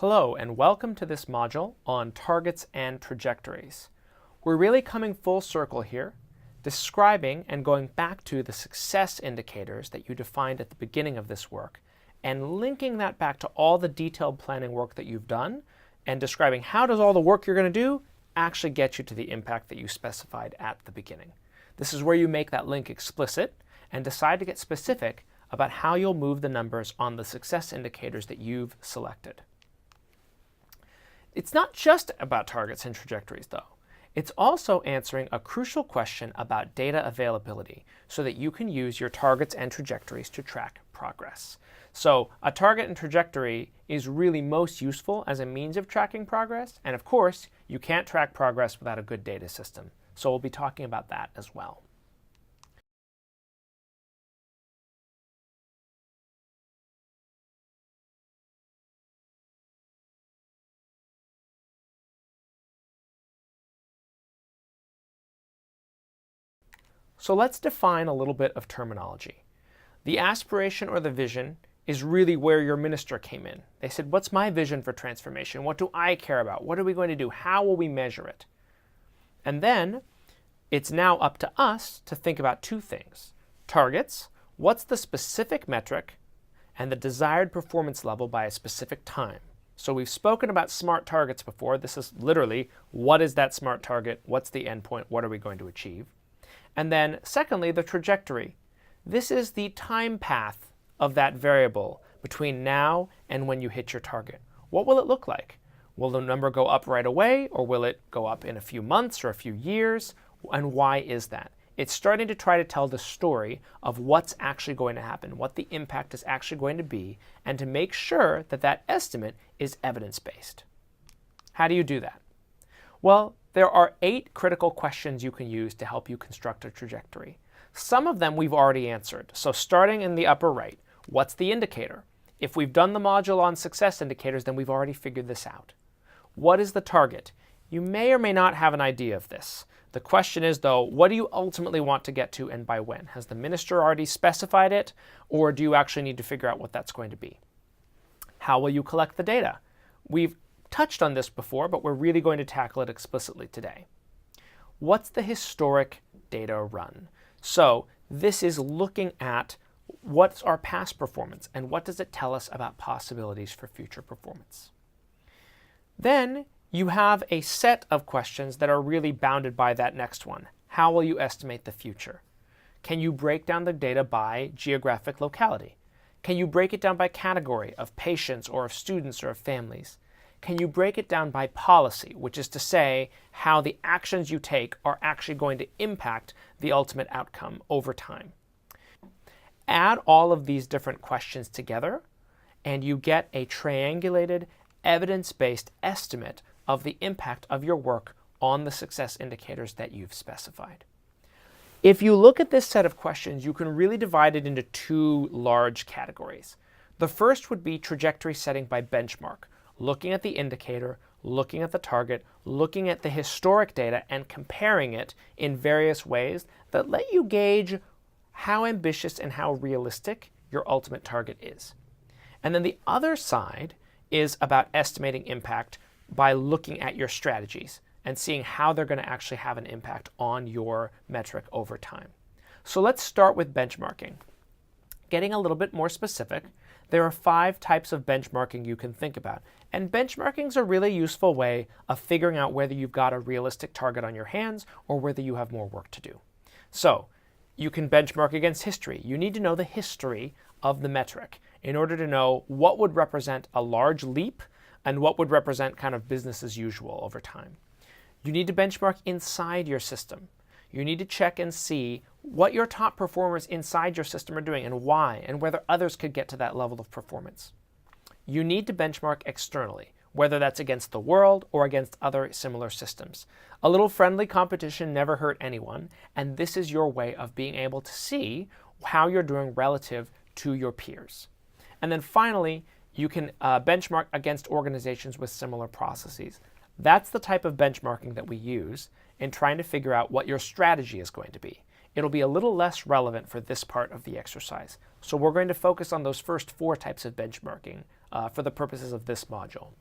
Hello and welcome to this module on targets and trajectories. We're really coming full circle here, describing and going back to the success indicators that you defined at the beginning of this work and linking that back to all the detailed planning work that you've done and describing how does all the work you're going to do actually get you to the impact that you specified at the beginning. This is where you make that link explicit and decide to get specific about how you'll move the numbers on the success indicators that you've selected. It's not just about targets and trajectories, though. It's also answering a crucial question about data availability so that you can use your targets and trajectories to track progress. So a target and trajectory is really most useful as a means of tracking progress. And of course, you can't track progress without a good data system. So we'll be talking about that as well. So let's define a little bit of terminology. The aspiration or the vision is really where your minister came in. They said, what's my vision for transformation? What do I care about? What are we going to do? How will we measure it? And then it's now up to us to think about two things. Targets, what's the specific metric, and the desired performance level by a specific time. So we've spoken about SMART targets before. This is literally, what is that SMART target? What's the endpoint? What are we going to achieve? And then secondly, the trajectory. This is the time path of that variable between now and when you hit your target. What will it look like? Will the number go up right away, or will it go up in a few months or a few years? And why is that? It's starting to try to tell the story of what's actually going to happen, what the impact is actually going to be, and to make sure that that estimate is evidence-based. How do you do that? Well, there are 8 critical questions you can use to help you construct a trajectory. Some of them we've already answered. So starting in the upper right, what's the indicator? If we've done the module on success indicators, then we've already figured this out. What is the target? You may or may not have an idea of this. The question is, though, what do you ultimately want to get to and by when? Has the minister already specified it, or do you actually need to figure out what that's going to be? How will you collect the data? We've touched on this before, but we're really going to tackle it explicitly today. What's the historic data run? So this is looking at what's our past performance and what does it tell us about possibilities for future performance. Then you have a set of questions that are really bounded by that next one. How will you estimate the future? Can you break down the data by geographic locality? Can you break it down by category of patients or of students or of families? Can you break it down by policy, which is to say how the actions you take are actually going to impact the ultimate outcome over time? Add all of these different questions together, and you get a triangulated, evidence-based estimate of the impact of your work on the success indicators that you've specified. If you look at this set of questions, you can really divide it into 2 large categories. The first would be trajectory setting by benchmark, looking at the indicator, looking at the target, looking at the historic data, and comparing it in various ways that let you gauge how ambitious and how realistic your ultimate target is. And then the other side is about estimating impact by looking at your strategies and seeing how they're going to actually have an impact on your metric over time. So let's start with benchmarking. Getting a little bit more specific, there are 5 types of benchmarking you can think about. And benchmarking is a really useful way of figuring out whether you've got a realistic target on your hands or whether you have more work to do. So you can benchmark against history. You need to know the history of the metric in order to know what would represent a large leap and what would represent kind of business as usual over time. You need to benchmark inside your system. You need to check and see what your top performers inside your system are doing and why, and whether others could get to that level of performance. You need to benchmark externally, whether that's against the world or against other similar systems. A little friendly competition never hurt anyone, and this is your way of being able to see how you're doing relative to your peers. And then finally, you can benchmark against organizations with similar processes. That's the type of benchmarking that we use in trying to figure out what your strategy is going to be. It'll be a little less relevant for this part of the exercise. So we're going to focus on those first 4 types of benchmarking for the purposes of this module.